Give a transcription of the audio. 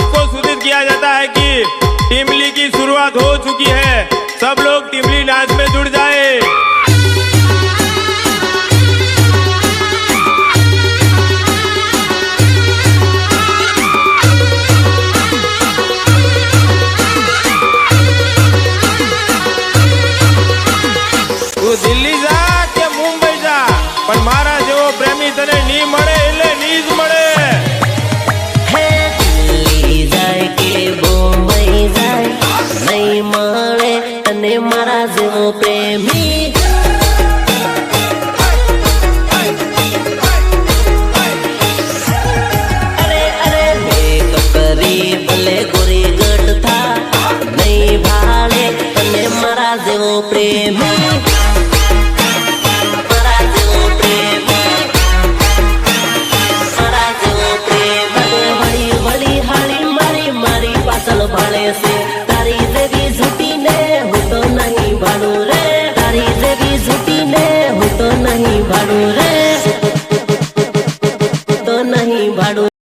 सबको सूचित किया जाता है कि टिमली की शुरुआत हो चुकी है। सब लोग टिमली नाच में जुड़ जाए। तू दिल्ली जा के मुंबई जा, पण मारा जेवो प्रेमी तने नी मळे એટલે ની જ મળે। હે દિલ્હી જાય કે બોમ્બઈ જાય, નહીં મળે તને મારા જેવો પ્રેમી। અરે અરે મેકઅપ કરી ભલે ગોરી ગઢ થા, નહીં ભાળે તને મારા જેવો પ્રેમી। ભાળે છે તારી જેવી ઝૂટીને હું તો નહીં ભાડું રે, તારી જેવી ઝૂટીને હું તો નહીં ભાડું રે।